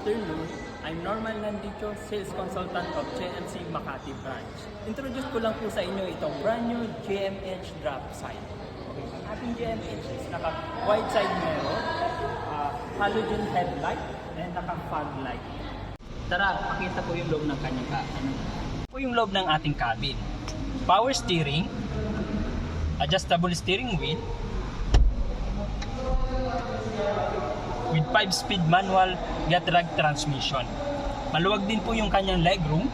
Afternoon, I'm Norman Landicho, Sales Consultant of JMC Makati Branch. Introduce ko lang po sa inyo itong brand new GMH drop side. Okay. Ang ating GMH is naka-wide side mirror, halogen headlight, and naka-fog light. Tara, pakita ko yung loob ng kanyang po yung loob ng ating cabin. Power steering, adjustable steering wheel, with 5-speed manual getrag transmission. Maluwag din po yung kanyang legroom,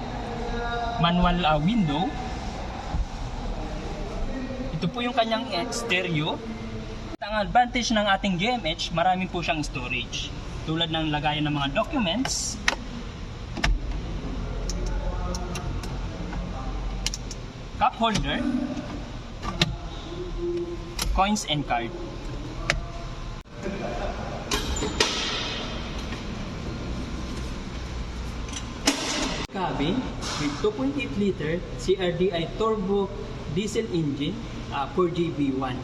manual window. Ito po yung kanyang stereo. Ang advantage ng ating GMH, marami po siyang storage. Tulad ng lagayan ng mga documents, cup holder, coins and card. Cabin with 2.8 liter CRDI turbo diesel engine 4GB1.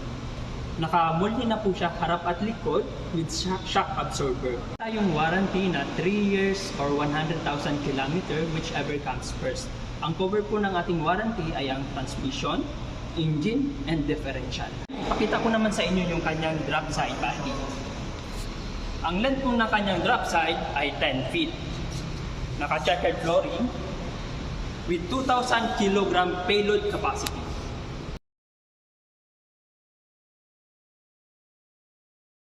Naka-multi na po siya harap at likod with shock absorber. Tayong warranty na 3 years or 100,000 km whichever comes first. Ang cover po ng ating warranty ay ang transmission, engine, and differential. Ipakita ko naman sa inyo yung kanyang drop side body. Ang length po ng kanyang drop side ay 10 feet. Naka-checkered flooring with 2,000 kg payload capacity.